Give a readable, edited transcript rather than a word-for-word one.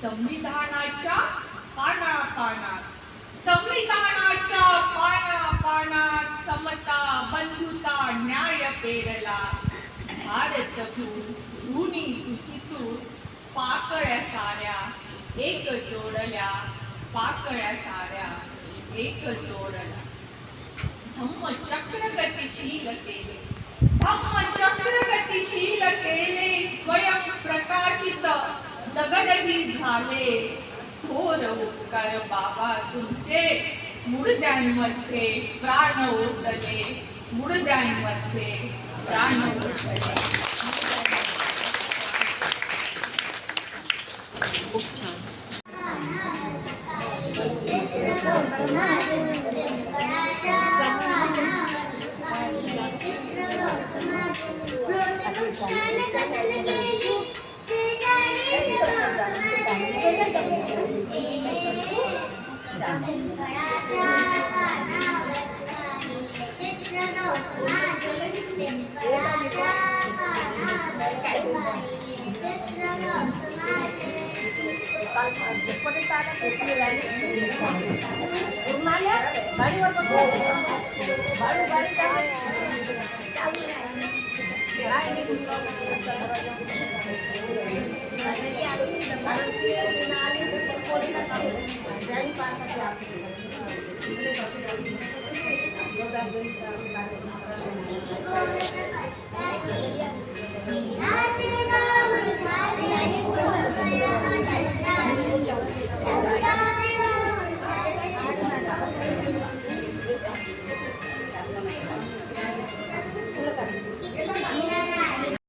संविधानाच्या पाना-पानात, संविधानाच्या पाना-पानात समता, बंधुता, न्याय पेरला. भारत भूनी तुझी तू पाकळ्या साऱ्या एक जोडल्या, पाकळ्या साऱ्या एक जोडल्या. धम्मचक्र गतिशील केले, धम्मचक्र गतिशील केले, स्वयं प्रकाशित दगडही झाले. थोर उपकार बाबा तुमचे, मुडद्यांमध्ये प्राण ओतले, मुडद्यांमध्ये प्राण ओतले. खूप छान.